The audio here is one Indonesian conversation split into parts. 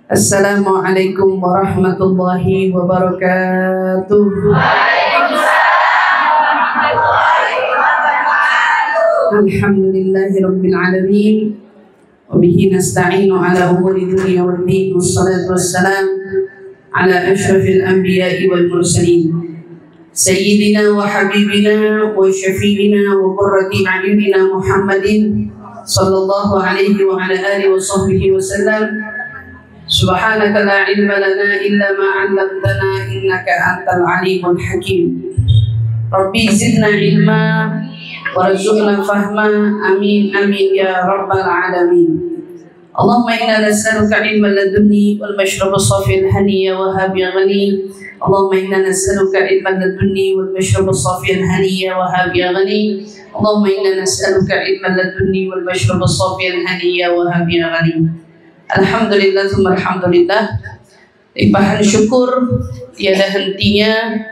Assalamualaikum warahmatullahi wabarakatuh. Alhamdulillahi rabbil alamin. Wa bihi nasta'inu ala umuri dunya wad din. Wassalatu wassalam ala asyrafil anbiya'i wal mursalin. Sayyidina wa habibina wa syafi'ina wa qurrati a'yunina Muhammadin sallallahu alaihi wa ala alihi wa sahbihi wa sallam. Subhanaka la ilma lana illa ma 'allamtana innaka antal alimul hakim. Rabbi zidna ilma warzuqna fahma. Amin amin ya rabbal alamin. Allahumma inna nas'aluka ilman ladunni wal mashraba safil haniya wa habi ghani. Allahumma inna nas'aluka ilman ladunni wal mashraba safil haniya wa habi ghani. Allahumma inna nas'aluka ilman ladunni wal mashraba safil haniya wa habi ghani. Alhamdulillah, alhamdulillah. Limpahan syukur tiada hentinya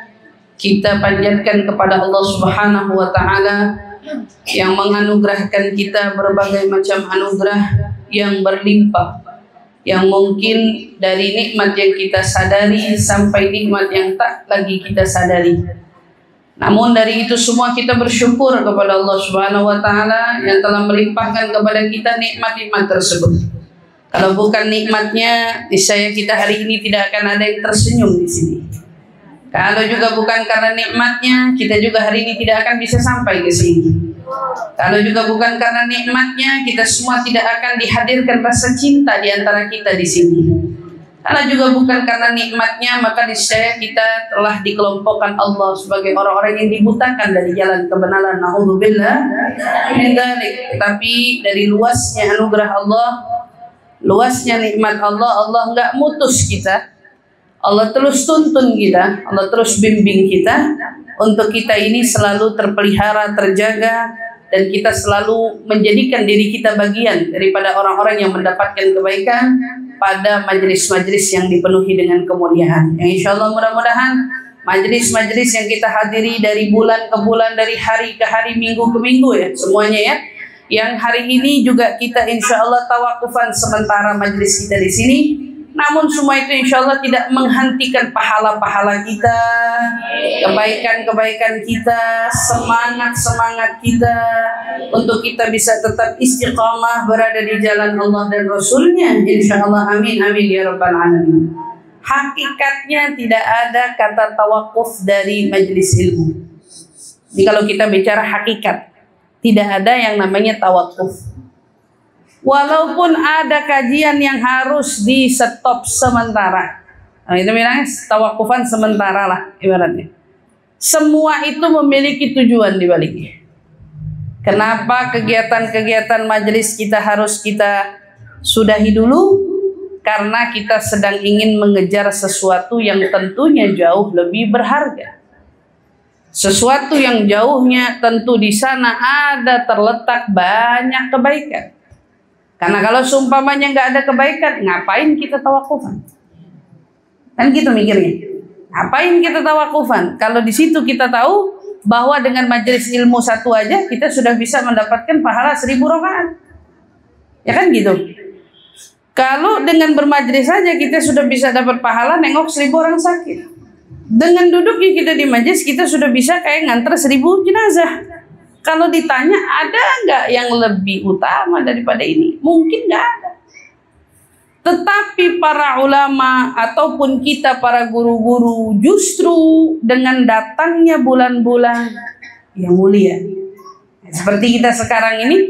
kita panjatkan kepada Allah Subhanahu wa taala yang menganugerahkan kita berbagai macam anugerah yang berlimpah, yang mungkin dari nikmat yang kita sadari sampai nikmat yang tak lagi kita sadari. Namun dari itu semua kita bersyukur kepada Allah Subhanahu wa taala yang telah melimpahkan kepada kita nikmat-nikmat tersebut. Kalau bukan nikmatnya, niscaya kita hari ini tidak akan ada yang tersenyum di sini. Kalau juga bukan karena nikmatnya, kita juga hari ini tidak akan bisa sampai ke sini. Kalau juga bukan karena nikmatnya, kita semua tidak akan dihadirkan rasa cinta di antara kita di sini. Kalau juga bukan karena nikmatnya, maka niscaya kita telah dikelompokkan Allah sebagai orang-orang yang dibutakan dari jalan kebenaran. Na'udzubillah min dzalik. Tapi dari luasnya anugerah Allah, luasnya nikmat Allah, Allah enggak mutus kita. Allah terus tuntun kita, Allah terus bimbing kita untuk kita ini selalu terpelihara, terjaga, dan kita selalu menjadikan diri kita bagian daripada orang-orang yang mendapatkan kebaikan pada majelis-majelis yang dipenuhi dengan kemuliaan. Yang insya Allah mudah-mudahan majelis-majelis yang kita hadiri dari bulan ke bulan, dari hari ke hari, minggu ke minggu ya, semuanya ya. Yang hari ini juga kita insya Allah tawakufan sementara majelis kita di sini. Namun semua itu insya Allah tidak menghentikan pahala-pahala kita, kebaikan-kebaikan kita, semangat-semangat kita untuk kita bisa tetap istiqamah berada di jalan Allah dan Rasulnya. Insya Allah amin amin ya rabbal alamin. Hakikatnya tidak ada kata tawakuf dari majelis ilmu. Jadi kalau kita bicara hakikat, tidak ada yang namanya tawakuf. Walaupun ada kajian yang harus di stop sementara, nah, itu bilangnya tawakufan sementara lah ibaratnya. Semua itu memiliki tujuan di baliknya. Kenapa kegiatan-kegiatan majelis kita harus kita sudahi dulu? Karena kita sedang ingin mengejar sesuatu yang tentunya jauh lebih berharga. Sesuatu yang jauhnya tentu di sana ada terletak banyak kebaikan. Karena kalau seumpamanya nggak ada kebaikan, ngapain kita tawakufan? Kan gitu mikirnya. Ngapain kita tawakufan? Kalau di situ kita tahu bahwa dengan majelis ilmu satu aja kita sudah bisa mendapatkan pahala 1000 rakaat. Ya kan gitu. Kalau dengan bermajelis saja kita sudah bisa dapat pahala nengok 1000 orang sakit. Dengan duduknya kita di majelis kita sudah bisa kayak nganter 1000 jenazah. Kalau ditanya ada nggak yang lebih utama daripada ini? Mungkin nggak ada. Tetapi para ulama ataupun kita para guru-guru justru dengan datangnya bulan-bulan yang mulia. Seperti kita sekarang ini,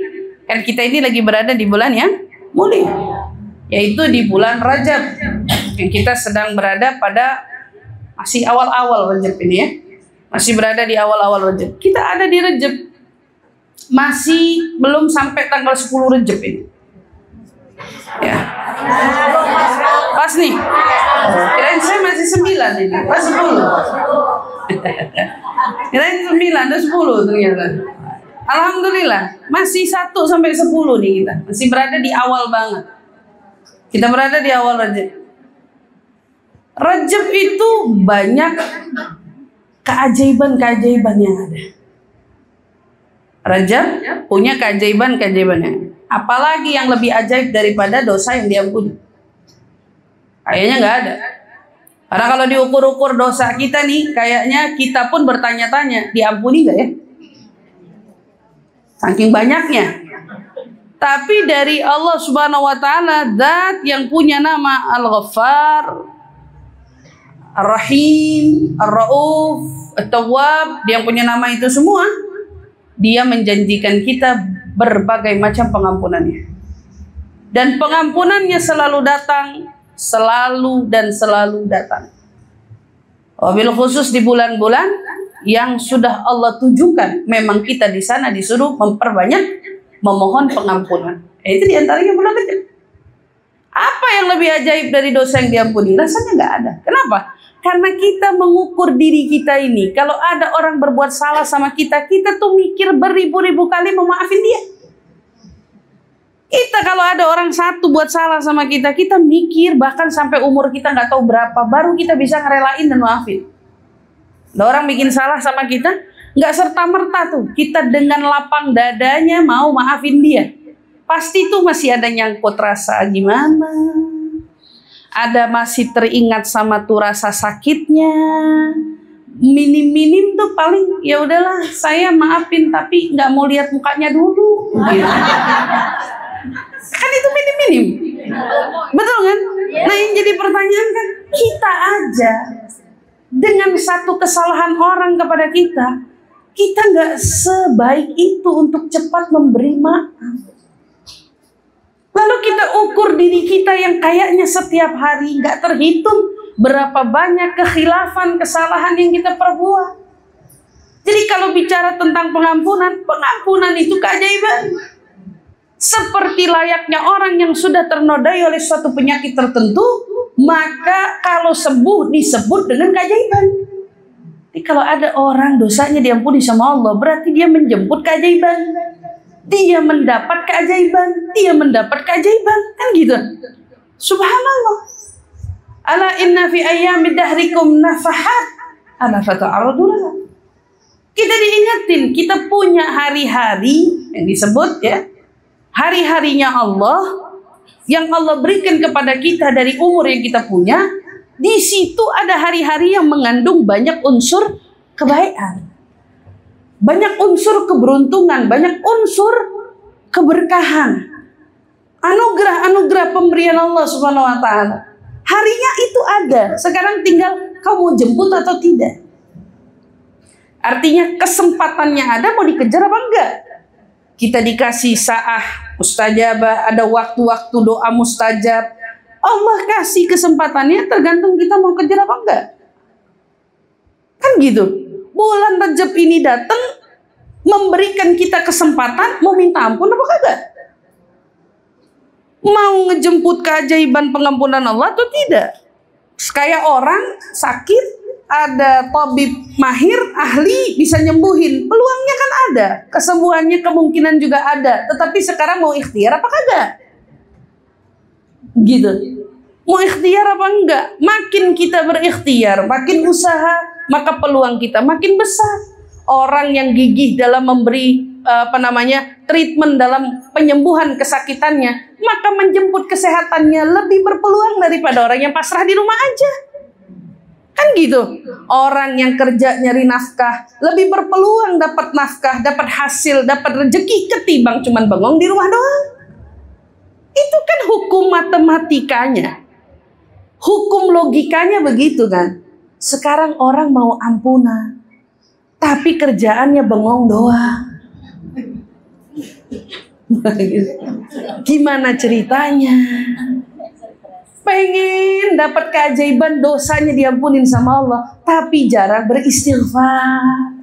kan kita ini lagi berada di bulan yang mulia. Yaitu di bulan Rajab. Yang kita sedang berada pada masih awal-awal Rajab ini ya. Masih berada di awal-awal Rajab. Kita ada di Rajab. Masih belum sampai tanggal 10 Rajab ini. Ya. Pas nih. Kirain saya masih 9 ini. Pas 10. Kirain 9 ada 10 ternyata. Alhamdulillah, masih 1 sampai 10 nih kita. Masih berada di awal banget. Kita berada di awal Rajab. Rajab itu banyak keajaiban-keajaiban yang ada. Rajab punya keajaiban-keajaibannya. Apalagi yang lebih ajaib daripada dosa yang diampuni. Kayaknya nggak ada. Karena kalau diukur-ukur dosa kita nih, kayaknya kita pun bertanya-tanya, diampuni nggak ya? Saking banyaknya. Tapi dari Allah Subhanahu wa Ta'ala, zat yang punya nama Al-Ghaffar, Ar-Rahim, Ar-Rauf, At-Tawwab, dia yang punya nama itu semua, dia menjanjikan kita berbagai macam pengampunannya. Dan pengampunannya selalu datang, selalu dan selalu datang. Wabil khusus di bulan-bulan yang sudah Allah tujukan, memang kita di sana disuruh memperbanyak memohon pengampunan. Itu diantaranya bulan Rajab. Apa yang lebih ajaib dari dosa yang diampuni? Rasanya nggak ada. Kenapa? Karena kita mengukur diri kita ini. Kalau ada orang berbuat salah sama kita, kita tuh mikir beribu-ribu kali mau maafin dia. Kita kalau ada orang satu buat salah sama kita, kita mikir bahkan sampai umur kita nggak tahu berapa, baru kita bisa ngerelain dan maafin. Ada orang bikin salah sama kita, nggak serta-merta tuh kita dengan lapang dadanya mau maafin dia. Pasti tuh masih ada nyangkut rasa gimana, ada masih teringat sama tuh rasa sakitnya. Minim-minim tuh paling ya udahlah saya maafin tapi nggak mau lihat mukanya dulu. Gitu. Kan itu minim-minim, betul kan? Nah yang jadi pertanyaan kan, kita aja dengan satu kesalahan orang kepada kita, kita nggak sebaik itu untuk cepat memberi maaf. Lalu kita ukur diri kita yang kayaknya setiap hari nggak terhitung berapa banyak kekhilafan, kesalahan yang kita perbuat. Jadi kalau bicara tentang pengampunan itu keajaiban. Seperti layaknya orang yang sudah ternodai oleh suatu penyakit tertentu, maka kalau sembuh disebut dengan keajaiban. Jadi kalau ada orang dosanya diampuni sama Allah, berarti dia menjemput keajaiban. Dia mendapat keajaiban, dia mendapat keajaiban, kan gitu. Subhanallah. Ala inna fi ayyamid dahrikum nafahat, ala fata'arudullah. Kita diingetin, kita punya hari-hari yang disebut ya, hari-harinya Allah yang Allah berikan kepada kita dari umur yang kita punya. Di situ ada hari-hari yang mengandung banyak unsur kebaikan, banyak unsur keberuntungan, banyak unsur keberkahan, anugerah-anugerah pemberian Allah Subhanahu wa Ta'ala. Harinya itu ada. Sekarang tinggal kau mau jemput atau tidak. Artinya kesempatannya ada, mau dikejar apa enggak? Kita dikasih sa'ah mustajabah, ada waktu-waktu doa mustajab. Allah kasih kesempatannya, tergantung kita mau kejar apa enggak. Kan gitu. Bulan Rajab ini datang memberikan kita kesempatan, mau minta ampun apa kagak? Mau ngejemput keajaiban pengampunan Allah atau tidak? Kayak orang sakit, ada tabib mahir, ahli, bisa nyembuhin. Peluangnya kan ada. Kesembuhannya kemungkinan juga ada. Tetapi sekarang mau ikhtiar apa kagak? Gitu. Mau ikhtiar apa enggak? Makin kita berikhtiar, makin usaha, maka peluang kita makin besar. Orang yang gigih dalam memberi treatment dalam penyembuhan kesakitannya, maka menjemput kesehatannya lebih berpeluang daripada orang yang pasrah di rumah aja. Kan gitu. Orang yang kerja nyari nafkah lebih berpeluang dapat nafkah, dapat hasil, dapat rezeki ketimbang cuman bengong di rumah doang. Itu kan hukum matematikanya, hukum logikanya begitu kan. Sekarang orang mau ampunan, tapi kerjaannya bengong doang. Gimana ceritanya? Pengen dapat keajaiban, dosanya diampunin sama Allah, tapi jarang beristighfar,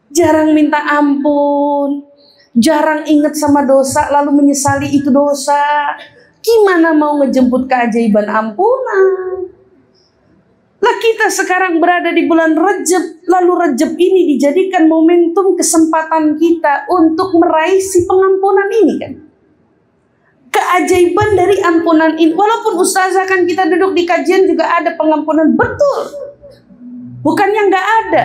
jarang minta ampun, jarang ingat sama dosa lalu menyesali itu dosa. Gimana mau ngejemput keajaiban ampunan? Lah kita sekarang berada di bulan Rajab, lalu Rajab ini dijadikan momentum kesempatan kita untuk meraih si pengampunan ini kan. Keajaiban dari ampunan ini. Walaupun ustazah kan kita duduk di kajian juga ada pengampunan, betul. Bukannya nggak ada.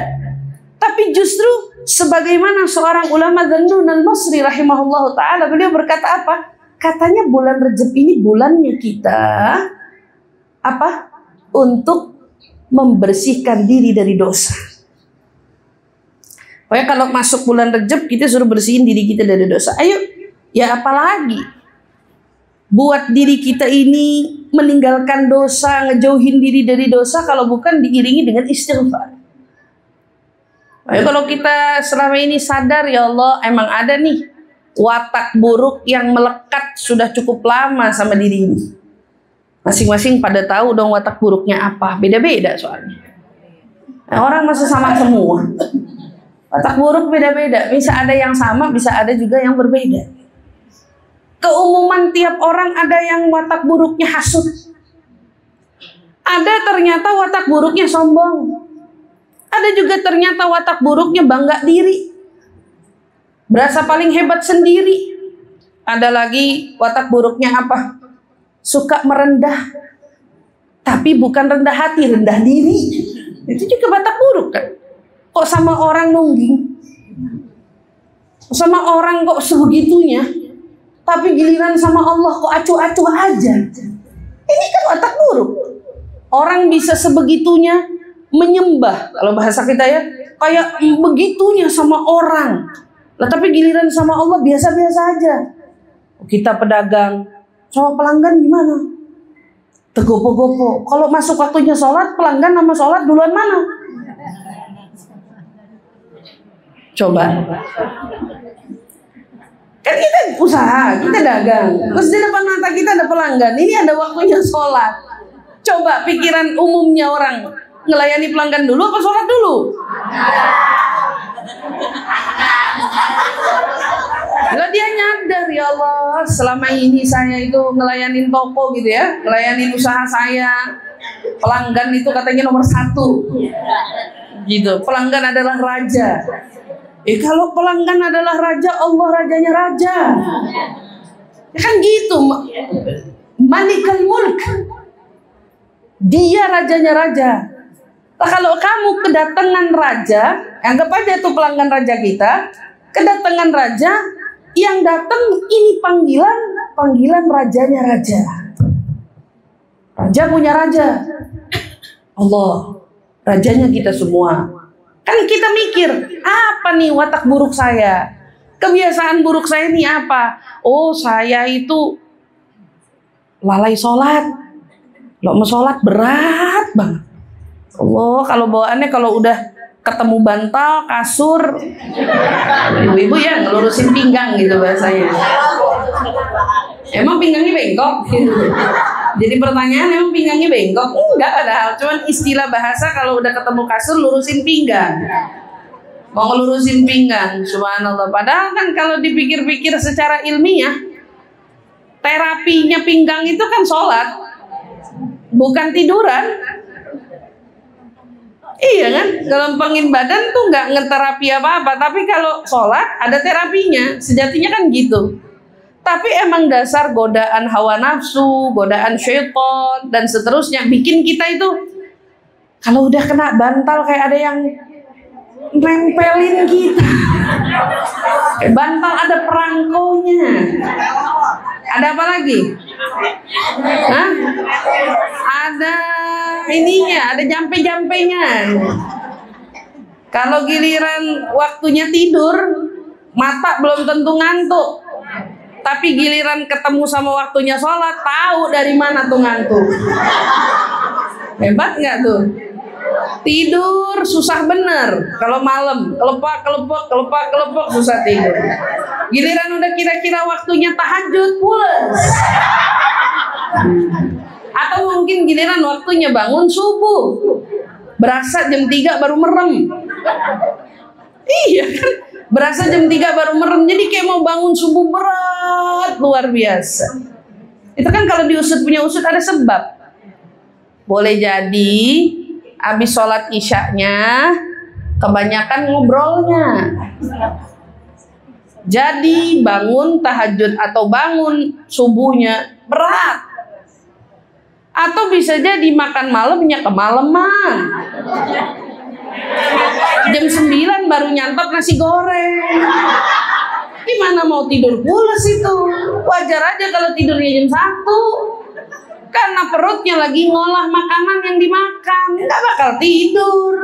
Tapi justru sebagaimana seorang ulama Dzannun al-Masri rahimahullah ta'ala, beliau berkata apa? Katanya bulan Rajab ini bulannya kita apa? Untuk membersihkan diri dari dosa. Pokoknya kalau masuk bulan Rejab kita suruh bersihin diri kita dari dosa. Ayo, ya apalagi buat diri kita ini meninggalkan dosa, ngejauhin diri dari dosa kalau bukan diiringi dengan istighfar. Ayo, kalau kita selama ini sadar, ya Allah, emang ada nih watak buruk yang melekat sudah cukup lama sama diri ini. Masing-masing pada tahu dong watak buruknya apa. Beda-beda soalnya. Nah, orang masih sama semua. Watak buruk beda-beda. Bisa ada yang sama, bisa ada juga yang berbeda. Keumuman tiap orang ada yang watak buruknya hasut. Ada ternyata watak buruknya sombong. Ada juga ternyata watak buruknya bangga diri. Berasa paling hebat sendiri. Ada lagi watak buruknya apa? Suka merendah. Tapi bukan rendah hati, rendah diri. Itu juga watak buruk kan? Kok sama orang nungging? Sama orang kok sebegitunya? Tapi giliran sama Allah kok acuh-acuh aja. Ini kan watak buruk. Orang bisa sebegitunya menyembah, kalau bahasa kita ya, kayak begitunya sama orang. Lah tapi giliran sama Allah biasa-biasa aja. Kita pedagang, sama pelanggan gimana? Tegopo-gopo. Kalau masuk waktunya sholat, pelanggan sama sholat duluan mana? Coba. Kan kita usaha, kita dagang. Terus di depan mata kita ada pelanggan. Ini ada waktunya sholat. Coba pikiran umumnya orang, ngelayani pelanggan dulu apa sholat dulu? Kalau dia nyadar, ya Allah, selama ini saya itu ngelayanin toko gitu ya, ngelayanin usaha saya. Pelanggan itu katanya nomor 1. Gitu. Pelanggan adalah raja. Kalau pelanggan adalah raja, Allah rajanya raja. Ya kan gitu. Malikul mulk. Dia rajanya raja. Nah, kalau kamu kedatangan raja, anggap aja tuh pelanggan raja kita, kedatangan raja, yang datang ini panggilan rajanya raja. Raja punya raja. Allah, rajanya kita semua. Kan kita mikir, apa nih watak buruk saya? Kebiasaan buruk saya ini apa? Oh, saya itu lalai sholat. Kalau mau sholat berat banget. Allah, kalau bawaannya kalau udah ketemu bantal, kasur, ibu-ibu ya ngelurusin pinggang gitu bahasanya. Emang pinggangnya bengkok? Jadi pertanyaan, emang pinggangnya bengkok? Enggak, padahal cuman istilah bahasa kalau udah ketemu kasur lurusin pinggang. Mau ngelurusin pinggang, subhanallah. Padahal kan kalau dipikir-pikir secara ilmiah, terapinya pinggang itu kan sholat, bukan tiduran. Iya kan, gelempengin badan tuh nggak ngeterapi apa-apa. Tapi kalau sholat ada terapinya, sejatinya kan gitu. Tapi emang dasar godaan hawa nafsu, godaan syaitan, dan seterusnya bikin kita itu kalau udah kena bantal kayak ada yang nempelin kita. Bantal ada perangkonya. Ada apa lagi? Hah? Ada ininya, ada jampe-jampenya. Kalau giliran waktunya tidur, mata belum tentu ngantuk. Tapi giliran ketemu sama waktunya sholat, tahu dari mana tuh ngantuk. Hebat nggak tuh? Tidur susah bener. Kalau malam, kelepok susah tidur. Giliran udah kira-kira waktunya tahajud, pules. Atau mungkin giliran waktunya bangun subuh, berasa jam 3 baru merem. Iya kan? Berasa jam 3 baru merem. Jadi kayak mau bangun subuh berat, luar biasa. Itu kan kalau diusut punya usut ada sebab. Boleh jadi habis sholat isyaknya kebanyakan ngobrolnya. Jadi bangun tahajud atau bangun subuhnya berat. Atau bisa jadi makan malamnya kemalaman. Jam 9 baru nyantap nasi goreng. Gimana mau tidur pules itu? Wajar aja kalau tidurnya jam 1. Karena perutnya lagi ngolah makanan yang dimakan, nggak bakal tidur.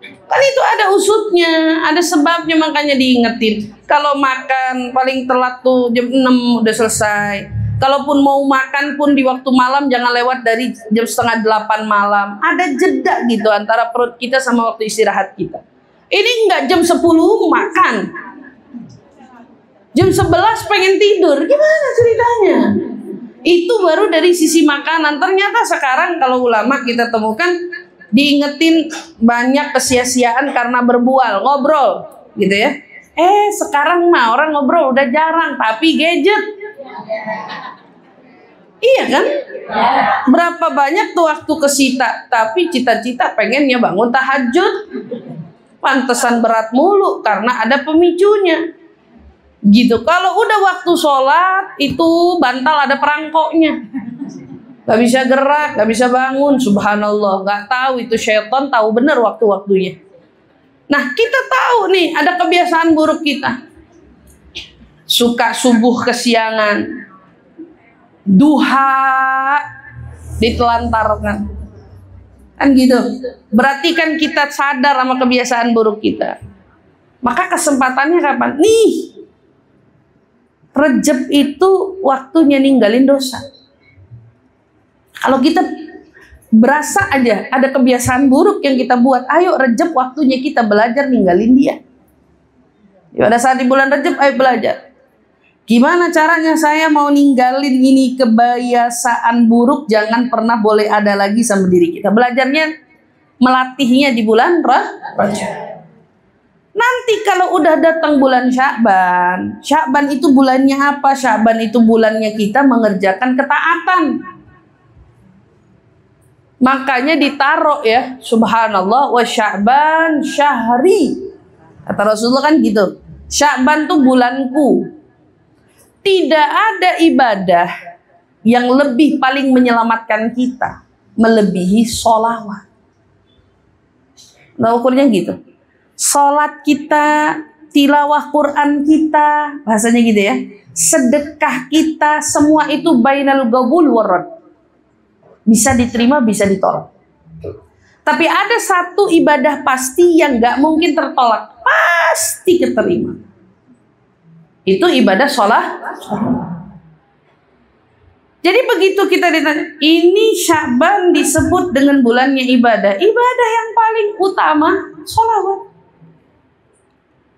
Kan itu ada usutnya, ada sebabnya, makanya diingetin. Kalau makan paling telat tuh jam 6 udah selesai. Kalaupun mau makan pun di waktu malam jangan lewat dari jam 7:30 malam. Ada jeda gitu antara perut kita sama waktu istirahat kita. Ini enggak jam 10 makan. Jam 11 pengen tidur. Gimana ceritanya? Itu baru dari sisi makanan. Ternyata sekarang kalau ulama kita temukan diingetin banyak kesia-siaan karena berbual, ngobrol gitu ya. Sekarang mah orang ngobrol udah jarang, tapi gadget. Iya kan? Berapa banyak tuh waktu kesita, tapi cita-cita pengennya bangun tahajud. Pantesan berat mulu karena ada pemicunya. Gitu. Kalau udah waktu sholat itu bantal ada perangkoknya, gak bisa gerak, gak bisa bangun. Subhanallah, gak tahu itu syaitan tahu bener waktu-waktunya. Nah kita tahu nih ada kebiasaan buruk kita, suka subuh kesiangan, duha ditelantarkan, kan gitu. Berarti kan kita sadar sama kebiasaan buruk kita. Maka kesempatannya kapan? Nih, Rejab itu waktunya ninggalin dosa. Kalau kita berasa aja ada kebiasaan buruk yang kita buat, ayo Rejab waktunya kita belajar ninggalin dia. Pada saat di bulan Rejab, ayo belajar. Gimana caranya saya mau ninggalin ini kebiasaan buruk, jangan pernah boleh ada lagi sama diri kita. Belajarnya, melatihnya di bulan Rajab. Nanti kalau udah datang bulan Sya'ban, Sya'ban itu bulannya apa? Sya'ban itu bulannya kita mengerjakan ketaatan. Makanya ditaruh ya, subhanallah, wa Sya'ban syahri. Kata Rasulullah kan gitu. Sya'ban tuh bulanku. Tidak ada ibadah yang lebih paling menyelamatkan kita melebihi sholawat. Nah ukurnya gitu. Sholat kita, tilawah Quran kita, bahasanya gitu ya, sedekah kita, semua itu bainal qabul warad. Bisa diterima, bisa ditolak. Tapi ada satu ibadah pasti yang gak mungkin tertolak, pasti keterima. Itu ibadah sholat. Jadi begitu kita ditanya, ini Sya'ban disebut dengan bulannya ibadah. Ibadah yang paling utama, sholawat.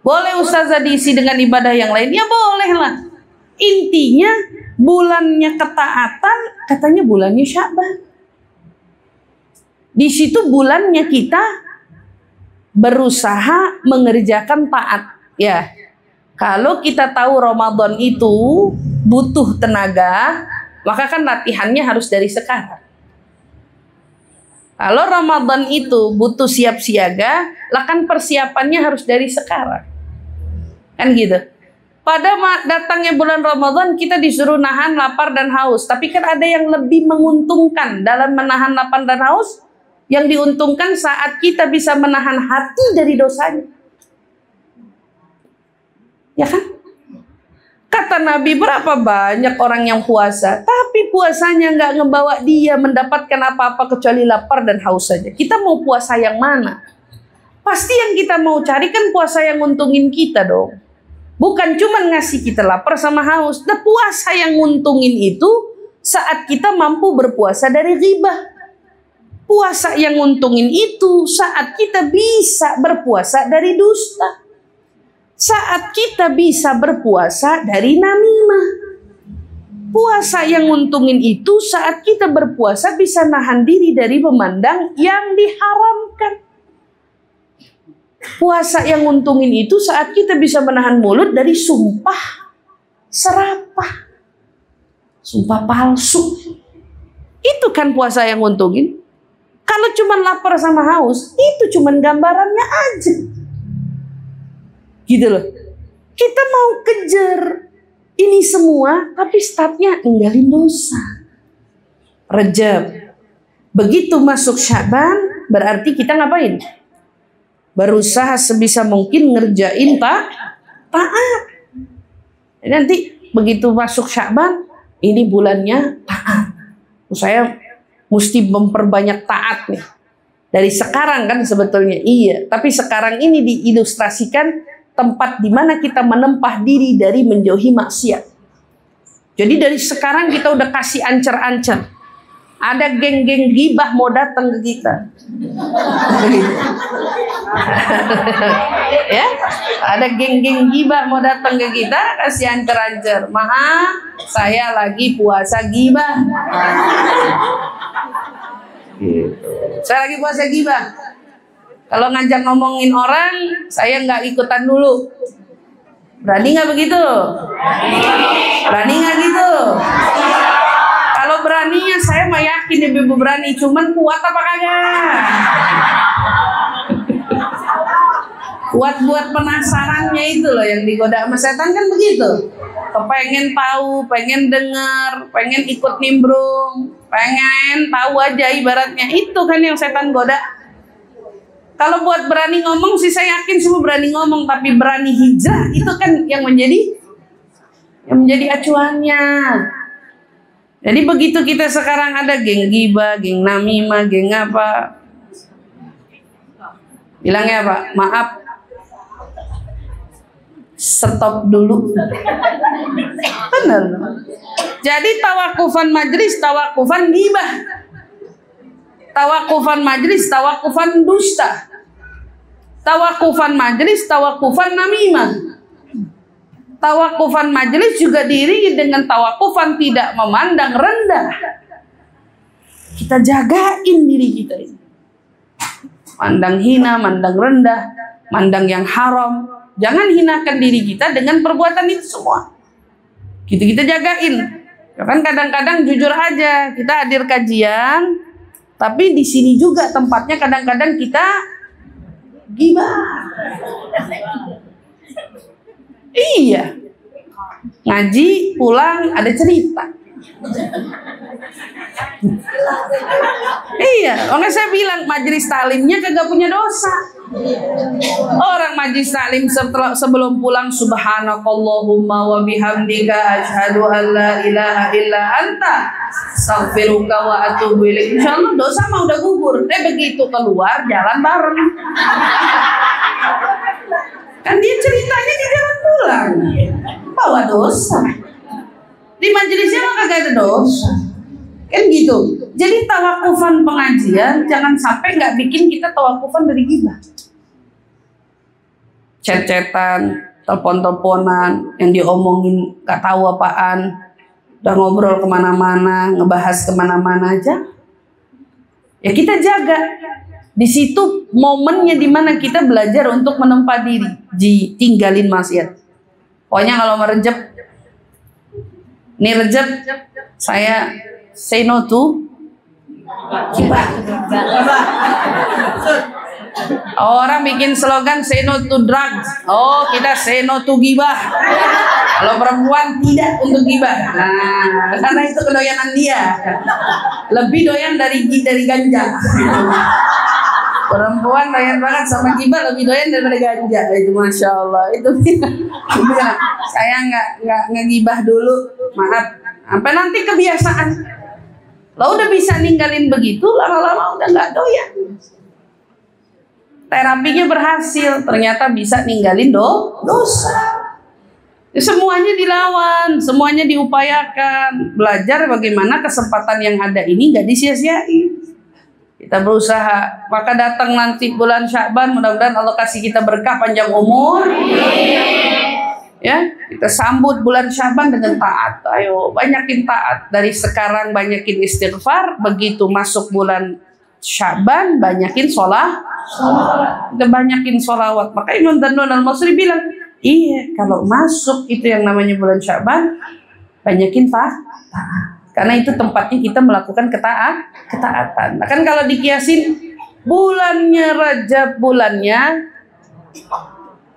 Boleh ustazah diisi dengan ibadah yang lain? Ya boleh lah. Intinya bulannya ketaatan, katanya bulannya Sya'ban. Di situ bulannya kita berusaha mengerjakan taat. Ya, kalau kita tahu Ramadan itu butuh tenaga, maka kan latihannya harus dari sekarang. Kalau Ramadan itu butuh siap siaga, lah kan persiapannya harus dari sekarang. Kan gitu. Pada datangnya bulan Ramadan kita disuruh nahan lapar dan haus. Tapi kan ada yang lebih menguntungkan dalam menahan lapar dan haus. Yang diuntungkan saat kita bisa menahan hati dari dosanya. Ya kan? Kata Nabi, berapa banyak orang yang puasa, tapi puasanya nggak ngebawa dia mendapatkan apa-apa kecuali lapar dan haus saja. Kita mau puasa yang mana? Pasti yang kita mau cari kan puasa yang nguntungin kita dong. Bukan cuma ngasih kita lapar sama haus. Nah, puasa yang nguntungin itu saat kita mampu berpuasa dari ghibah. Puasa yang nguntungin itu saat kita bisa berpuasa dari dusta. Saat kita bisa berpuasa dari namimah. Puasa yang nguntungin itu saat kita berpuasa bisa nahan diri dari memandang yang diharamkan. Puasa yang nguntungin itu saat kita bisa menahan mulut dari sumpah serapah, sumpah palsu. Itu kan puasa yang nguntungin. Kalau cuma lapar sama haus, itu cuma gambarannya aja. Gitu loh. Kita mau kejar ini semua, tapi startnya ninggalin dosa. Rejab. Begitu masuk Sya'ban, berarti kita ngapain? Berusaha sebisa mungkin ngerjain taat. Nanti begitu masuk Sya'ban, ini bulannya taat. saya mesti memperbanyak taat nih. Dari sekarang kan sebetulnya iya, tapi sekarang ini diilustrasikan tempat di mana kita menempah diri dari menjauhi maksiat. Jadi dari sekarang kita udah kasih ancer-ancer. Ada geng-geng gibah mau datang ke kita. Ya, ada geng-geng gibah mau datang ke kita, kasih ancer-ancer. Maaf, saya lagi puasa gibah. Gitu. Saya lagi puasa gibah. Kalau ngajak ngomongin orang, saya nggak ikutan dulu. Berani nggak begitu? Berani nggak gitu? Kalau beraninya saya mah yakin ibu berani, cuman kuat apa kagak? Kuat buat penasarannya itu loh yang digoda sama setan kan begitu. Kepengen tahu, pengen dengar, pengen ikut nimbrung, pengen tahu aja ibaratnya, itu kan yang setan goda. Kalau buat berani ngomong sih saya yakin semua berani ngomong, tapi berani hijrah itu kan yang menjadi acuannya. Jadi begitu kita sekarang ada geng gibah, geng namimah, geng apa, bilangnya apa? Maaf, stop dulu. Benar. Jadi tawakufan majlis, tawakufan gibah. Tawakufan majlis, tawakufan dusta. Tawakufan majlis, tawakufan namimah. Tawakufan majlis juga diiringi dengan tawakufan tidak memandang rendah. Kita jagain diri kita ini. Mandang hina, mandang rendah, mandang yang haram. Jangan hinakan diri kita dengan perbuatan itu semua. Gitu kita jagain. Ya kan kadang-kadang jujur aja kita hadir kajian, tapi di sini juga tempatnya kadang-kadang kita gibah. Iya, ngaji pulang ada cerita. Iya, makanya saya bilang majelis taklimnya kagak punya dosa. Orang majelis taklim sebelum pulang subhanakallahumma wa bihamdika asyhadu an la ilaha illa anta astaghfiruka wa atubu ilaik. Insyaallah dosa mah udah gugur. Begitu keluar jalan bareng. Kan dia ceritanya di jalan pulang bawa dosa. Di majelisnya mah kagak ada dosa. Kan gitu. Jadi tawakufan pengajian jangan sampai nggak bikin kita tawakufan dari ghibah. Chat-chatan, telepon-teleponan, yang diomongin nggak tahu apaan, udah ngobrol kemana-mana, ngebahas kemana-mana aja. Ya kita jaga. Di situ momennya dimana kita belajar untuk menempa diri, tinggalin maksiat. Pokoknya kalau merejep, nih rejep, saya say no to gibah. Orang bikin slogan say no to drugs. Oh, kita say no to gibah. Kalau perempuan tidak untuk gibah. Nah, karena itu kedoyanan dia. Lebih doyan dari ganja. Perempuan doyan banget sama gibah, lebih doyan daripada ganja. Itu masya Allah. Itu saya nggak ngegibah dulu. Maaf. Sampai nanti kebiasaan. Lo udah bisa ninggalin begitu, lama-lama udah nggak doyan. Terapinya berhasil, ternyata bisa ninggalin dosa. Semuanya dilawan, semuanya diupayakan. Belajar bagaimana kesempatan yang ada ini nggak disia-siain. Kita berusaha. Maka datang nanti bulan Sya'ban, mudah-mudahan Allah kasih kita berkah panjang umur. Ya, kita sambut bulan Sya'ban dengan taat. Ayo, banyakin taat. Dari sekarang banyakin istighfar. Begitu masuk bulan Sya'ban, banyakin sholat. Kita banyakin sholawat. Maka Imam Darnun Al-Masri bilang, iya, kalau masuk itu yang namanya bulan Sya'ban, banyakin taat. Karena itu tempatnya kita melakukan ketaatan. Nah, kan kalau dikiasin bulannya Rajab, bulannya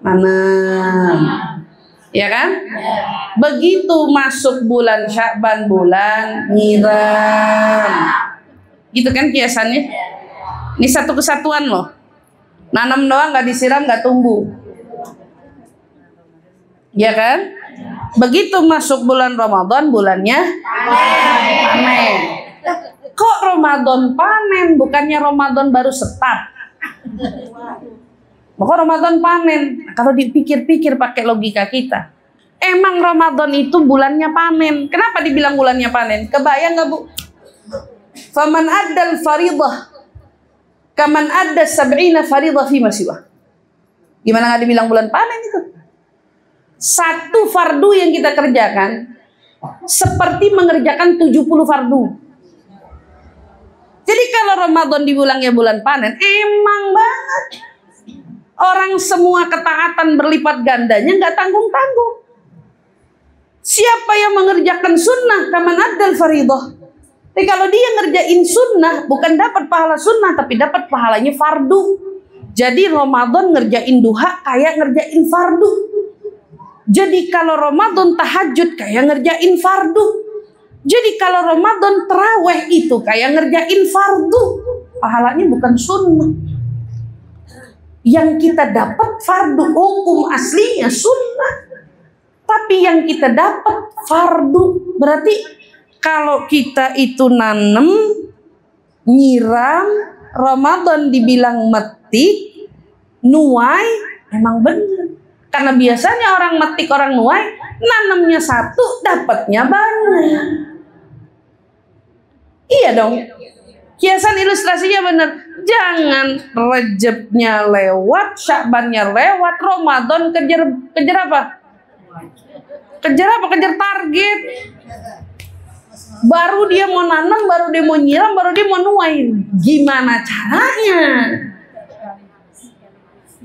mana? Ya kan? Begitu masuk bulan Sya'ban, bulan nyiram. Gitu kan kiasannya? Ini satu kesatuan loh. Nanam doang nggak disiram nggak tumbuh. Ya kan? Begitu masuk bulan Ramadan, bulannya panen. Kok Ramadan panen, bukannya Ramadan baru start? Kok Ramadan panen? Kalau dipikir-pikir pakai logika kita, emang Ramadan itu bulannya panen. Kenapa dibilang bulannya panen? Kebayang nggak, Bu? Faman addal faridah kaman adda sab'ina faridah fi masiwah. Gimana nggak dibilang bulan panen itu? Satu fardu yang kita kerjakan seperti mengerjakan 70 fardu. Jadi kalau Ramadan dibilangnya bulan panen, emang banget. Orang semua ketaatan berlipat gandanya, nggak tanggung-tanggung. Siapa yang mengerjakan sunnah kaman addal faridah. Tapi kalau dia ngerjain sunnah, bukan dapat pahala sunnah, tapi dapat pahalanya fardu. Jadi Ramadan ngerjain duha kayak ngerjain fardu. Jadi kalau Ramadan tahajud kayak ngerjain fardu. Jadi kalau Ramadan terawih itu kayak ngerjain fardu. Pahalanya bukan sunnah. Yang kita dapat fardu, hukum aslinya sunnah. Tapi yang kita dapat fardu. Berarti kalau kita itu nanem, nyiram, Ramadan dibilang metik, nuai, emang benar. Karena biasanya orang metik, orang nuai, nanemnya satu, dapatnya banyak. Iya dong. Kiasan ilustrasinya benar. Jangan Rejabnya lewat, Sya'bannya lewat, Ramadan kejar apa? Kejar apa? Kejar target. Baru dia mau nanam, baru dia mau nyiram, baru dia mau nuain. Gimana caranya?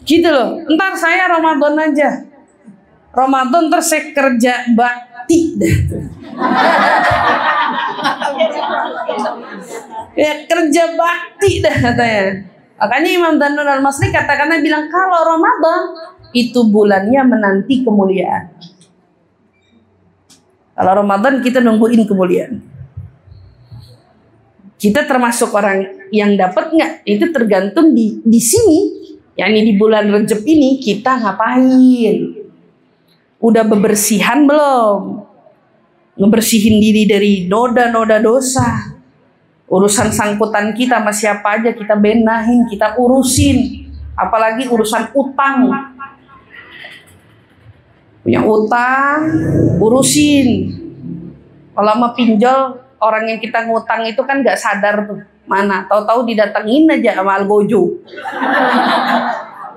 Gitu loh. Ntar saya Ramadan aja. Ramadan terus saya kerja bakti dah. Ya kerja bakti dah katanya. Makanya Imam Danun Al-Masri katakannya bilang kalau Ramadan itu bulannya menanti kemuliaan. Kalau Ramadan kita nungguin kemuliaan. Kita termasuk orang yang dapat nggak? Itu tergantung di sini. Yakni di bulan Rejab ini kita ngapain? Udah bebersihan belum? Ngebersihin diri dari noda-noda dosa. Urusan sangkutan kita sama siapa aja kita benahin, kita urusin. Apalagi urusan utang. Punya utang, urusin. Kalau mau pinjol, orang yang kita ngutang itu kan gak sadar tuh. Mana, tahu-tahu didatengin aja sama Algojo.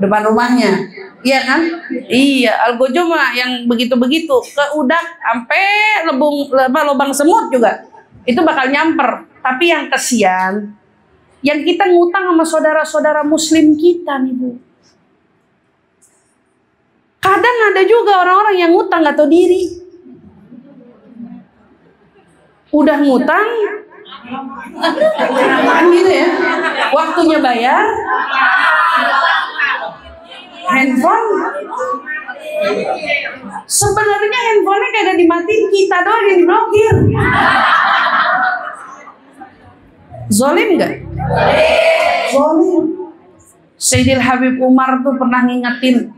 Depan rumahnya. Iya kan? Iya, Algojo mah yang begitu-begitu. Ke udah sampai lubang semut juga. Itu bakal nyamper. Tapi yang kesian, yang kita ngutang sama saudara-saudara muslim kita nih, Bu. Kadang ada juga orang-orang yang ngutang gak tahu diri. Udah ngutang, kan gitu ya. Waktunya bayar, handphone. Sebenarnya handphonenya kagak dimatiin, kita doang yang diblokir. Zolim gak? Zolim. Sayyidil Habib Umar tuh pernah ngingetin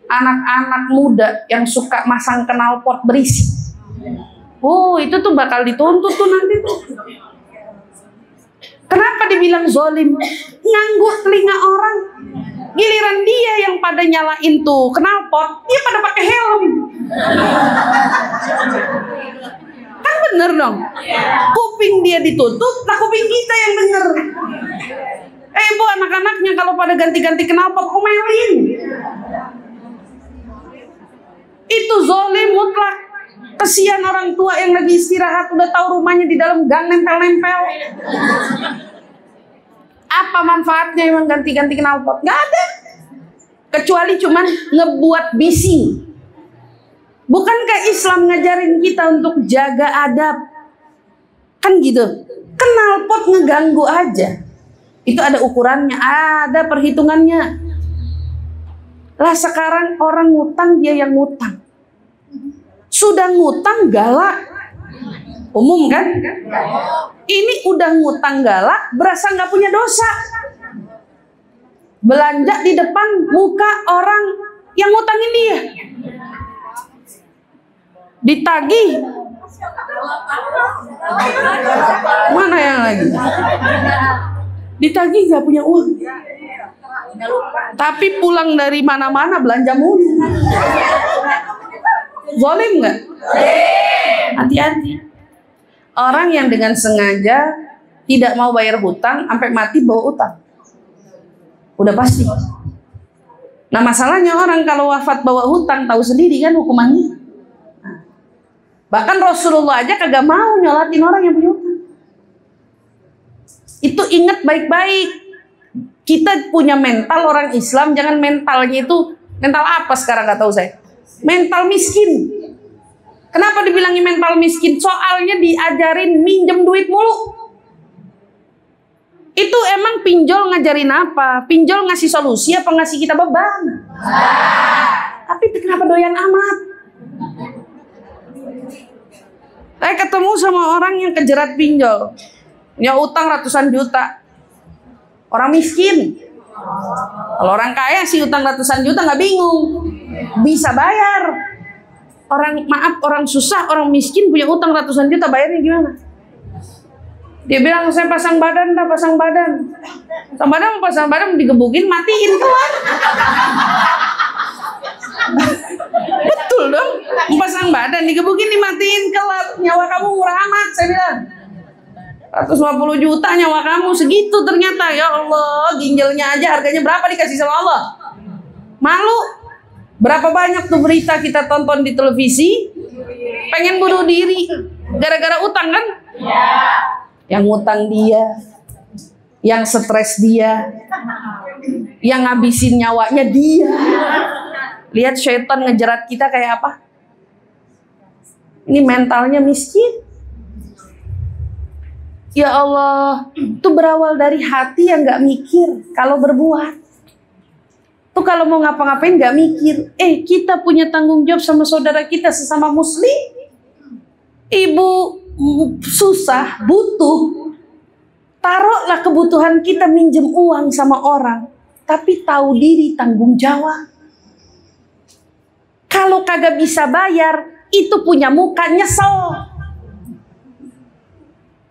anak-anak muda yang suka masang knalpot berisik. Itu tuh bakal dituntut tuh nanti tuh. Kenapa dibilang zolim? Nganggu telinga orang. Giliran dia yang pada nyalain tuh knalpot, dia pada pakai helm. Kan bener dong. Kuping dia ditutup, lah kuping kita yang denger. Bu, anak-anaknya kalau pada ganti-ganti knalpot komelin. Itu zolim mutlak. Kesian orang tua yang lagi istirahat, udah tahu rumahnya di dalam gang nempel-nempel. Apa manfaatnya emang ganti-ganti knalpot? Gak ada. Kecuali cuman ngebuat bising. Bukankah Islam ngajarin kita untuk jaga adab? Kan gitu. Knalpot ngeganggu aja. Itu ada ukurannya, ada perhitungannya. Lah sekarang orang ngutang, dia yang ngutang. Sudah ngutang galak. Umum kan? Ini udah ngutang galak, berasa nggak punya dosa. Belanja di depan muka orang yang ngutangin dia. Ditagih Mana yang lagi? Ditagih nggak punya uang. Tapi pulang dari mana-mana belanja mulu. Zalim nggak? Hati-hati. Orang yang dengan sengaja tidak mau bayar hutang sampai mati bawa utang. Udah pasti. Nah masalahnya orang kalau wafat bawa hutang tahu sendiri kan hukumannya. Bahkan Rasulullah aja kagak mau nyolatin orang yang punya hutang. Itu ingat baik-baik. Kita punya mental orang Islam, jangan mentalnya itu mental apa sekarang nggak tahu saya. Mental miskin. Kenapa dibilangi mental miskin? Soalnya diajarin minjem duit mulu. Itu emang pinjol ngajarin apa? Pinjol ngasih solusi apa ngasih kita beban? Tapi kenapa doyan amat? Saya ketemu sama orang yang kejerat pinjol, punya utang ratusan juta. Orang miskin. Kalau orang kaya sih utang ratusan juta nggak bingung, bisa bayar. Orang susah, orang miskin punya utang ratusan juta, bayarnya gimana? Dia bilang saya pasang badan, pasang badan digebukin, matiin kelar. Betul dong, pasang badan digebukin, dimatiin kelar. Nyawa kamu murah amat, saya bilang. 150 juta nyawa kamu, segitu ternyata. Ya Allah, ginjalnya aja harganya berapa dikasih sama Allah? Malu. Berapa banyak tuh berita kita tonton di televisi, pengen bunuh diri gara-gara utang kan? Yang utang dia, yang stres dia, yang ngabisin nyawanya dia. Lihat syaitan ngejerat kita kayak apa? Ini mentalnya miskin. Ya Allah, itu berawal dari hati yang gak mikir kalau berbuat. Tuh kalau mau ngapa-ngapain gak mikir. Kita punya tanggung jawab sama saudara kita sesama muslim. Ibu susah, butuh. Taruhlah kebutuhan kita minjem uang sama orang. Tapi tahu diri tanggung jawab. Kalau kagak bisa bayar, itu punya muka nyesel.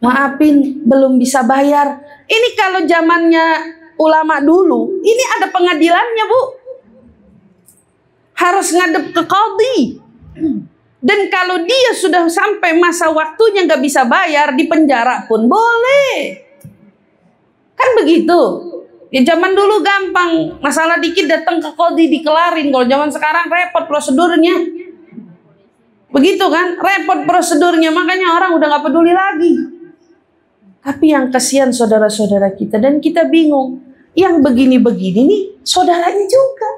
Maafin, belum bisa bayar. Ini kalau zamannya ulama dulu, ini ada pengadilannya, Bu. Harus ngadep ke qadhi. Dan kalau dia sudah sampai masa waktunya nggak bisa bayar, di penjara pun boleh. Kan begitu. Ya zaman dulu gampang, masalah dikit datang ke qadhi dikelarin. Kalau zaman sekarang repot prosedurnya. Begitu kan? Repot prosedurnya, makanya orang udah nggak peduli lagi. Tapi yang kasihan saudara-saudara kita, dan kita bingung. Yang begini-begini nih saudaranya juga,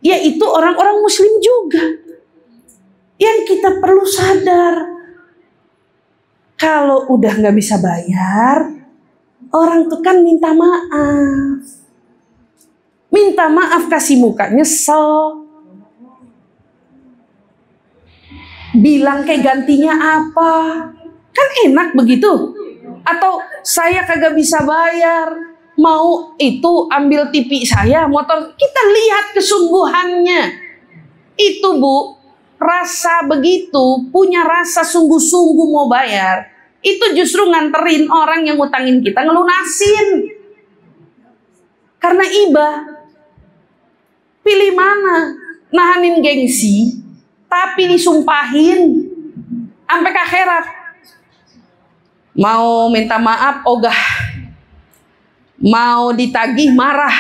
yaitu orang-orang muslim juga. Yang kita perlu sadar, kalau udah nggak bisa bayar, orang tuh kan minta maaf. Minta maaf, kasih muka nyesel. Bilang kayak gantinya apa. Kan enak begitu. Atau saya kagak bisa bayar, mau itu ambil TV saya, motor. Kita lihat kesungguhannya. Itu Bu, rasa begitu, punya rasa sungguh-sungguh mau bayar, itu justru nganterin orang yang ngutangin kita ngelunasin. Karena iba. Pilih mana? Nahanin gengsi, tapi disumpahin sampai ke akhirat. Mau minta maaf ogah, mau ditagih marah,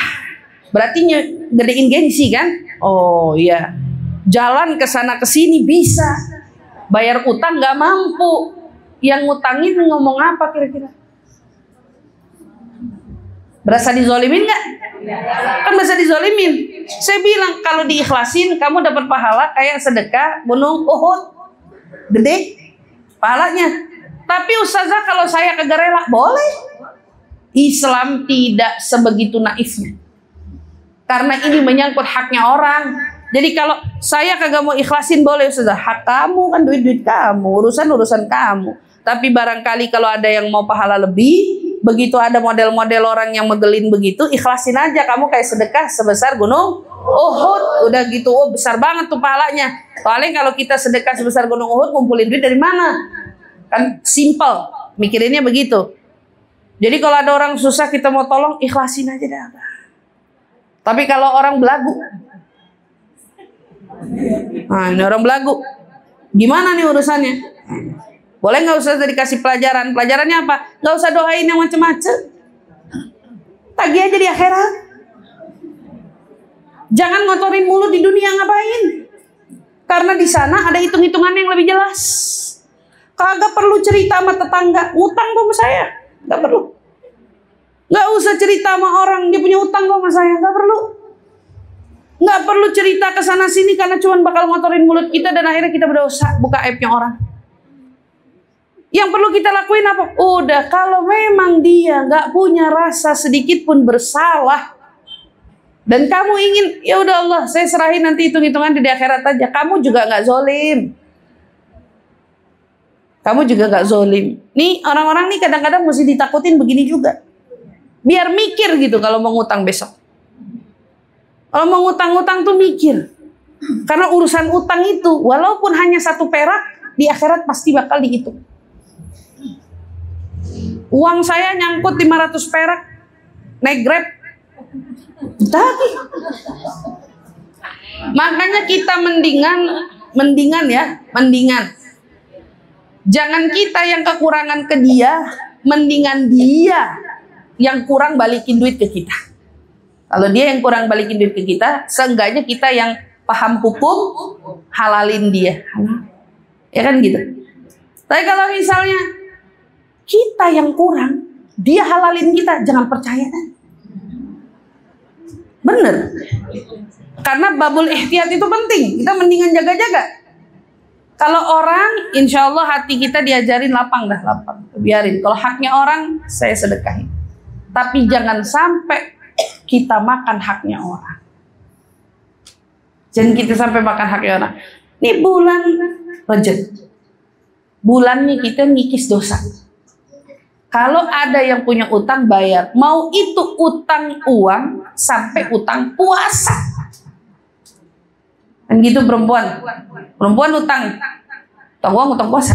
berarti gedein gengsi kan? Oh iya, jalan ke sana ke sini bisa, bayar utang nggak mampu, yang ngutangin ngomong apa kira-kira? Berasa dizolimin nggak? Kan berasa dizolimin. Saya bilang kalau diikhlasin kamu dapat pahala kayak sedekah gunung Uhud, gede pahalanya. Tapi ustazah kalau saya kagak rela, boleh. Islam tidak sebegitu naifnya. Karena ini menyangkut haknya orang. Jadi kalau saya kagak mau ikhlasin boleh ustazah. Hak kamu kan, duit-duit kamu, urusan kamu. Tapi barangkali kalau ada yang mau pahala lebih, Begitu ada model-model orang yang megelin begitu, ikhlasin aja, kamu kayak sedekah sebesar gunung Uhud. Udah gitu, oh besar banget tuh pahalanya. Paling kalau kita sedekah sebesar gunung Uhud, ngumpulin duit dari mana? Kan simple, mikirinnya begitu. Jadi kalau ada orang susah kita mau tolong, ikhlasin aja dah. Tapi kalau orang belagu, nah ini orang belagu, gimana nih urusannya? Boleh nggak usah dikasih pelajaran? Pelajarannya apa? Nggak usah doain yang macem-macem. Tagih aja di akhirat. Jangan ngotorin mulut di dunia, ngapain? Karena di sana ada hitung-hitungan yang lebih jelas. Kagak perlu cerita sama tetangga, utang kok sama saya, nggak perlu. Nggak usah cerita sama orang dia punya utang kok sama saya, nggak perlu. Nggak perlu cerita ke sana sini karena cuma bakal ngotorin mulut kita dan akhirnya kita berdosa, buka aibnya orang. Yang perlu kita lakuin apa? Udah, kalau memang dia nggak punya rasa sedikit pun bersalah dan kamu ingin, ya udah Allah, saya serahin nanti hitung-hitungan di akhirat aja. Kamu juga nggak zolim. Kamu juga nggak zolim. Nih orang-orang nih kadang-kadang mesti ditakutin begini juga. Biar mikir gitu kalau mau ngutang besok. Kalau mau ngutang-ngutang tuh mikir. Karena urusan utang itu, walaupun hanya 1 perak, di akhirat pasti bakal dihitung. Uang saya nyangkut 500 perak, naik Grab. Tadi. Makanya kita mendingan. Jangan kita yang kekurangan ke dia, mendingan dia yang kurang balikin duit ke kita. Kalau dia yang kurang balikin duit ke kita, seenggaknya kita yang paham hukum, halalin dia. Ya kan gitu. Tapi kalau misalnya kita yang kurang, dia halalin kita, jangan percaya. Bener. Karena babul ihtiyat itu penting. Kita mendingan jaga-jaga. Kalau orang, insya Allah hati kita diajarin lapang. Biarin. Kalau haknya orang, saya sedekahin. Tapi jangan sampai kita makan haknya orang. Jangan kita sampai makan haknya orang. Ini bulan Rajab. Bulan nih kita ngikis dosa. Kalau ada yang punya utang, bayar. Mau itu utang uang sampai utang puasa. Kan gitu perempuan. Perempuan utang uang, utang puasa.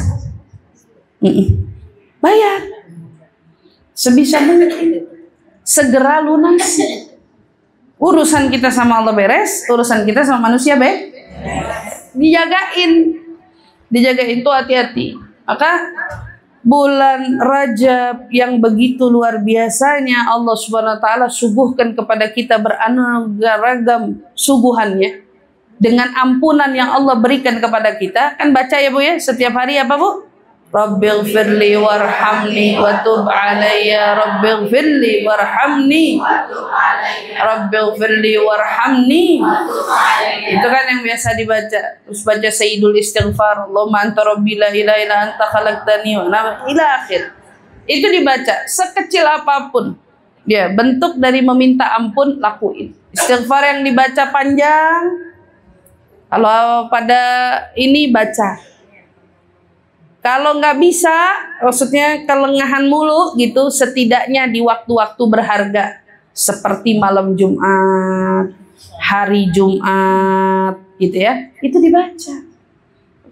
Bayar. Sebisa mungkin. Segera lunasi. Urusan kita sama Allah beres, urusan kita sama manusia Dijagain tuh hati-hati. Maka bulan Rajab yang begitu luar biasanya Allah Subhanahu wa taala suguhkan kepada kita beraneka ragam suguhannya dengan ampunan yang Allah berikan kepada kita. Kan baca ya Bu ya setiap hari apa Bu? Rabbighfirli warhamni wa tub alayya, Rabbighfirli warhamni, Rabbighfirli warhamni. Itu kan yang biasa dibaca. Terus baca Sayyidul Istighfar, Allahumma anta rabbi la ilaha illa anta khalaqtani wa ila akhir. Itu dibaca sekecil apapun. Ya, bentuk dari meminta ampun, lakuin. Istighfar yang dibaca panjang. Kalau pada ini baca. Kalau nggak bisa, maksudnya kelengahan mulu gitu, setidaknya di waktu-waktu berharga seperti malam Jumat, hari Jumat, gitu ya, itu dibaca.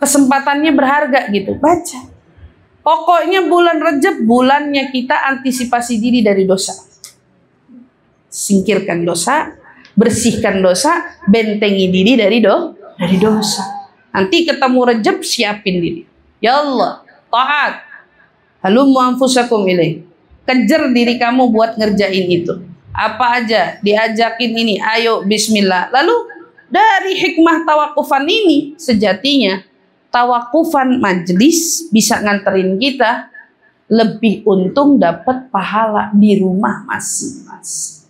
Kesempatannya berharga gitu, baca. Pokoknya bulan Rajab bulannya kita antisipasi diri dari dosa, singkirkan dosa, bersihkan dosa, bentengi diri dari dosa. Nanti ketemu Rajab siapin diri. Ya Allah, taat. Halummu anfusakum ilaih. Kejar diri kamu buat ngerjain itu. Apa aja diajakin ini, ayo bismillah. Lalu dari hikmah tawakufan ini sejatinya tawakufan majlis bisa nganterin kita lebih untung dapat pahala di rumah masing-masing.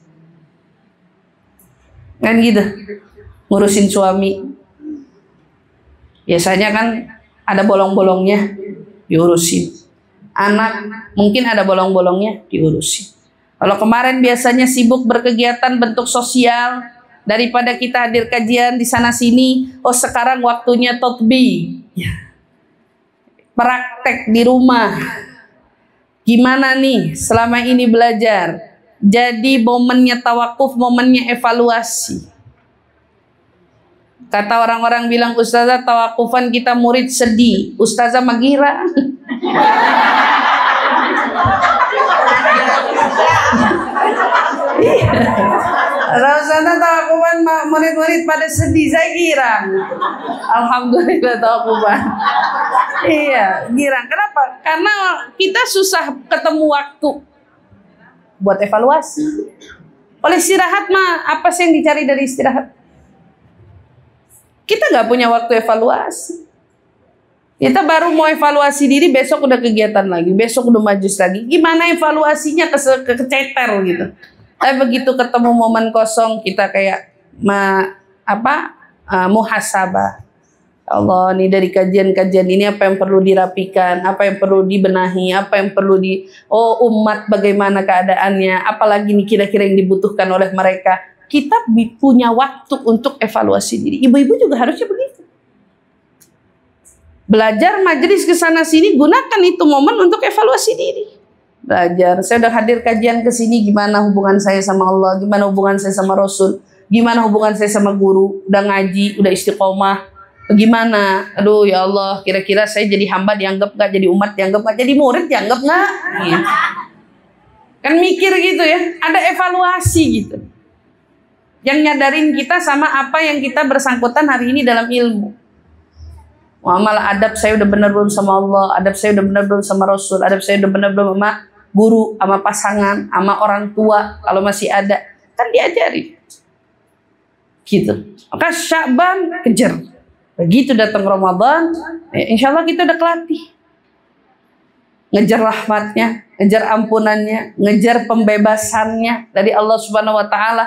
Kan gitu. Ngurusin suami. Biasanya kan ada bolong-bolongnya, diurusin. Anak mungkin ada bolong-bolongnya, diurusin. Kalau kemarin biasanya sibuk berkegiatan bentuk sosial, daripada kita hadir kajian di sana sini, oh sekarang waktunya tatbik, praktek di rumah. Gimana nih selama ini belajar? Jadi momennya tawakuf, momennya evaluasi. Kata orang-orang bilang, ustazah tawakufan kita murid sedih, ustazah magira. Rasanya tawakufan murid-murid pada sedih, saya girang. Alhamdulillah tawakufan. Iya, girang. Kenapa? Karena kita susah ketemu waktu buat evaluasi. Oleh istirahat mah, apa sih yang dicari dari istirahat? Kita nggak punya waktu evaluasi. Kita baru mau evaluasi diri, besok udah kegiatan lagi, besok udah majus lagi. Gimana evaluasinya keceter gitu. Tapi begitu ketemu momen kosong, kita kayak muhasabah. Allah, nih dari kajian-kajian ini apa yang perlu dirapikan, apa yang perlu dibenahi, apa yang perlu umat bagaimana keadaannya, apalagi nih kira-kira yang dibutuhkan oleh mereka. Kita punya waktu untuk evaluasi diri. Ibu-ibu juga harusnya begitu. Belajar majelis kesana sini, gunakan itu momen untuk evaluasi diri. Belajar, saya udah hadir kajian ke sini, gimana hubungan saya sama Allah, gimana hubungan saya sama Rasul, gimana hubungan saya sama guru, udah ngaji, udah istiqomah, gimana? Aduh ya Allah, kira-kira saya jadi hamba dianggap gak, jadi umat dianggap gak, jadi murid dianggap gak? Gitu. Kan mikir gitu ya, ada evaluasi gitu. Yang nyadarin kita sama apa yang kita bersangkutan hari ini dalam ilmu. Malah adab saya udah benar belum sama Allah, adab saya udah benar belum sama Rasul, adab saya udah benar belum sama guru, sama pasangan, sama orang tua kalau masih ada, kan diajari. Gitu. Maka Sya'ban kejar. Begitu datang Ramadan, insya Allah kita udah kelatih. Ngejar rahmatnya, ngejar ampunannya, ngejar pembebasannya dari Allah Subhanahu Wa Taala,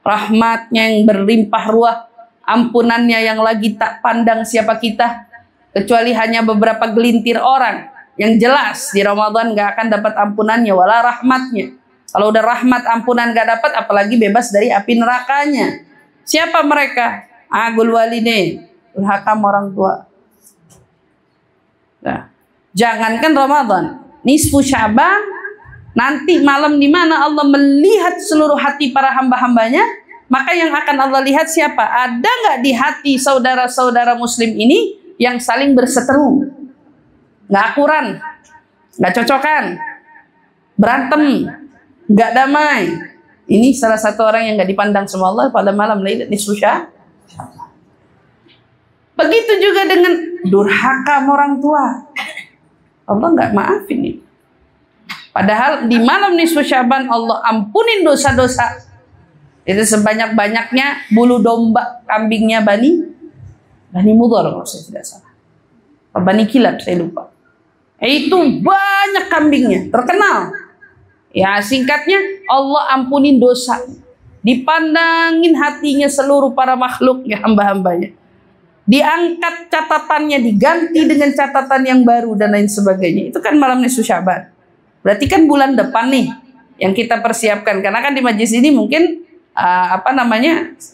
rahmatnya yang berlimpah ruah, ampunannya yang lagi tak pandang siapa kita, kecuali hanya beberapa gelintir orang yang jelas di Ramadan gak akan dapat ampunannya wala rahmatnya. Kalau udah rahmat ampunan gak dapat, apalagi bebas dari api nerakanya. Siapa mereka? Agul walidain, durhaka orang tua. Nah, jangankan Ramadan, nisfu Sya'ban, nanti malam di mana Allah melihat seluruh hati para hamba-hambanya, maka yang akan Allah lihat siapa? Ada nggak di hati saudara-saudara muslim ini yang saling berseteru, nggak akuran, nggak cocokan, berantem, nggak damai? Ini salah satu orang yang nggak dipandang sama Allah pada malam Lailatul Nisfu Sya'ban. Begitu juga dengan durhaka orang tua, Allah nggak maafin ini. Padahal di malam nisfu Sya'ban Allah ampunin dosa-dosa. Itu sebanyak-banyaknya bulu domba kambingnya Bani Mudhar kalau saya tidak salah. Bani Kilab saya lupa. Itu banyak kambingnya, terkenal. Ya singkatnya Allah ampunin dosa. Dipandangin hatinya seluruh para makhluknya, hamba-hambanya. Diangkat catatannya, diganti dengan catatan yang baru dan lain sebagainya. Itu kan malam nisfu Sya'ban. Berarti kan bulan depan nih yang kita persiapkan, karena kan di majelis ini mungkin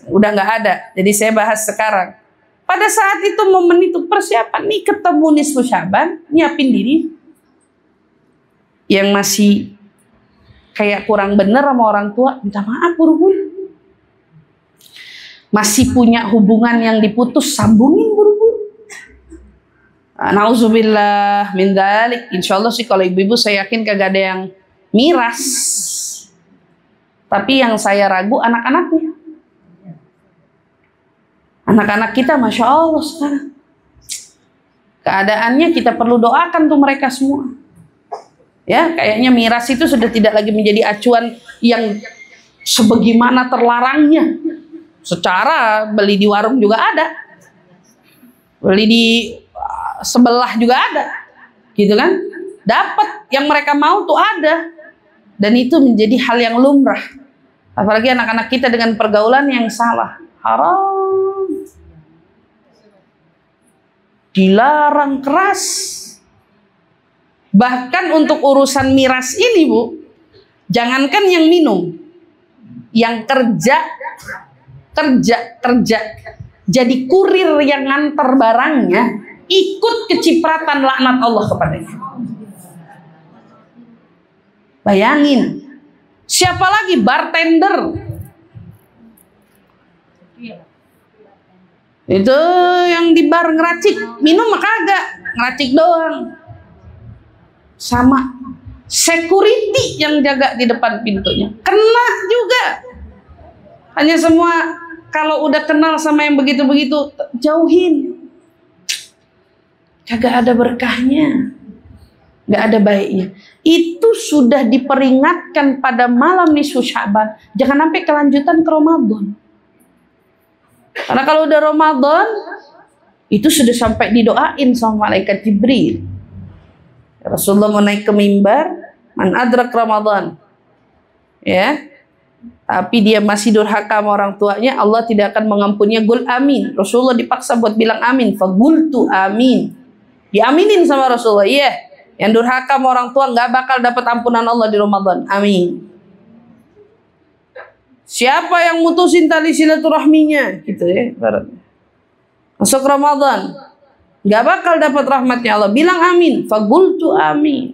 udah nggak ada, jadi saya bahas sekarang. Pada saat itu momen itu persiapan nih ketemu nisfu Sya'ban, nyiapin diri. Yang masih kayak kurang bener sama orang tua, minta maaf buru-buru. Masih punya hubungan yang diputus, sambungin buru-buru. Nauzubillah min dzalik. Insyaallah sih kalau ibu-ibu saya yakin kagak ada yang miras. Tapi yang saya ragu anak-anaknya. Anak-anak kita Masya Allah sekarang. Keadaannya kita perlu doakan tuh mereka semua. Ya, kayaknya miras itu sudah tidak lagi menjadi acuan yang sebagaimana terlarangnya. Secara beli di warung juga ada. Beli di sebelah juga ada, gitu kan? Dapat yang mereka mau tuh ada, dan itu menjadi hal yang lumrah. Apalagi anak-anak kita dengan pergaulan yang salah, haram, dilarang keras. Bahkan untuk urusan miras ini Bu, jangankan yang minum, yang kerja, jadi kurir yang ngantar barangnya ikut kecipratan laknat Allah kepadanya. Bayangin. Siapa lagi? Bartender. Itu yang di bar ngeracik, minum mah kagak, ngeracik doang. Sama security yang jaga di depan pintunya, kena juga. Hanya semua kalau udah kenal sama yang begitu-begitu, jauhin. Kagak ada berkahnya, nggak ada baiknya. Itu sudah diperingatkan pada malam nisfu Sya'ban. Jangan sampai kelanjutan ke Ramadan. Karena kalau udah Ramadan, itu sudah sampai didoain sama malaikat Jibril. Rasulullah mau naik ke mimbar, man adrak Ramadan. Ya. Tapi dia masih durhaka sama orang tuanya, Allah tidak akan mengampuninya. Gul amin. Rasulullah dipaksa buat bilang amin. Fagultu amin. Diaminin sama Rasulullah. Iya. Yang durhaka sama orang tua nggak bakal dapat ampunan Allah di Ramadan. Amin. Siapa yang mutusin tali silaturahminya, gitu ya, baratnya. Masuk Ramadan, nggak bakal dapat rahmatnya Allah. Bilang amin. Fagultu amin.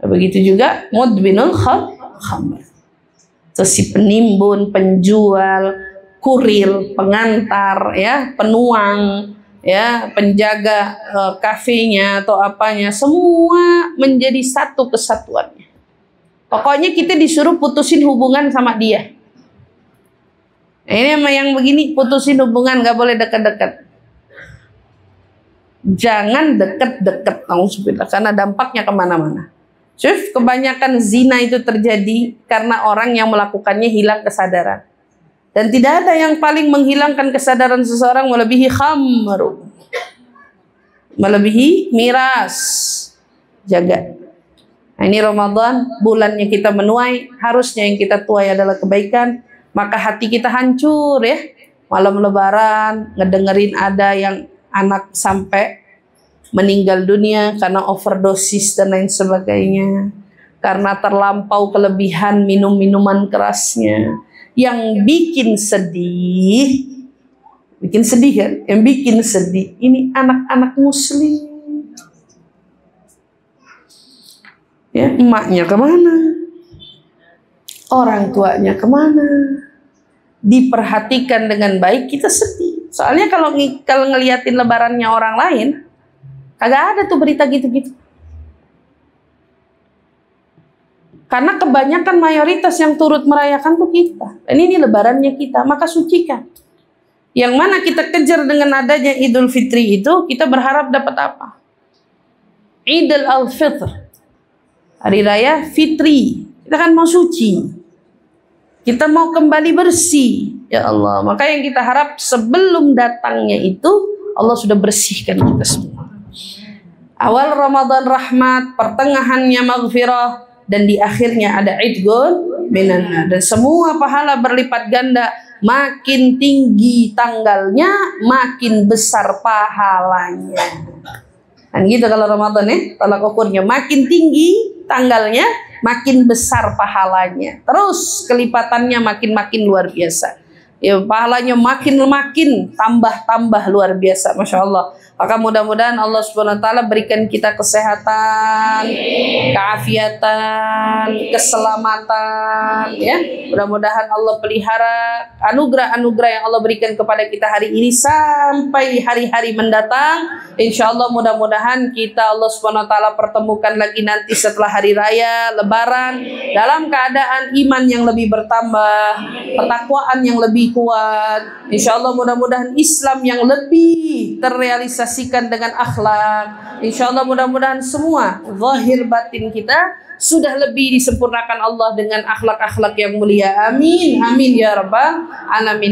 Begitu juga mudbinul khamr. Terus si penimbun, penjual, kurir, pengantar, ya, penuang, ya, penjaga kafenya atau apanya, semua menjadi satu kesatuannya. Pokoknya kita disuruh putusin hubungan sama dia. Nah, ini sama yang begini, putusin hubungan, gak boleh dekat-dekat. Jangan deket-deket, karena dampaknya kemana-mana. Kebanyakan zina itu terjadi karena orang yang melakukannya hilang kesadaran. Dan tidak ada yang paling menghilangkan kesadaran seseorang melebihi khamru, melebihi miras. Jaga. Nah, ini Ramadan, bulannya kita menuai, harusnya yang kita tuai adalah kebaikan, maka hati kita hancur ya. Malam lebaran, ngedengerin ada yang anak sampai meninggal dunia karena overdosis dan lain sebagainya. Karena terlampau kelebihan minum minuman kerasnya. Yang bikin sedih kan? Yang bikin sedih, ini anak-anak muslim. Ya, emaknya kemana? Orang tuanya kemana? Diperhatikan dengan baik, kita sedih. Soalnya kalau ngeliatin lebarannya orang lain, kagak ada tuh berita gitu-gitu. Karena kebanyakan mayoritas yang turut merayakan tuh kita. Dan ini lebarannya kita, maka sucikan. Yang mana kita kejar dengan adanya Idul Fitri itu, kita berharap dapat apa? Idul Al-Fitr. Hari Raya Fitri, kita kan mau suci, kita mau kembali bersih, ya Allah. Maka yang kita harap sebelum datangnya itu Allah sudah bersihkan kita semua. Awal Ramadan rahmat, pertengahannya maghfirah, dan di akhirnya ada idgun minan. Dan semua pahala berlipat ganda. Makin tinggi tanggalnya, makin besar pahalanya. Dan gitu kalau Ramadan ya, tolak ukurnya makin tinggi tanggalnya, makin besar pahalanya. Terus kelipatannya makin luar biasa. Ya, pahalanya makin tambah luar biasa, masya Allah. Maka mudah-mudahan Allah Subhanahu Wa Taala berikan kita kesehatan, keafiatan, keselamatan, ya. Mudah-mudahan Allah pelihara anugerah-anugerah yang Allah berikan kepada kita hari ini sampai hari-hari mendatang. Insya Allah mudah-mudahan kita Allah Subhanahu Wa Taala pertemukan lagi nanti setelah hari raya Lebaran dalam keadaan iman yang lebih bertambah, ketakwaan yang lebih kuat. Insya Allah mudah-mudahan Islam yang lebih terrealisasikan dengan akhlak. Insya Allah mudah-mudahan semua zahir batin kita sudah lebih disempurnakan Allah dengan akhlak-akhlak yang mulia. Amin, amin ya rabbal alamin.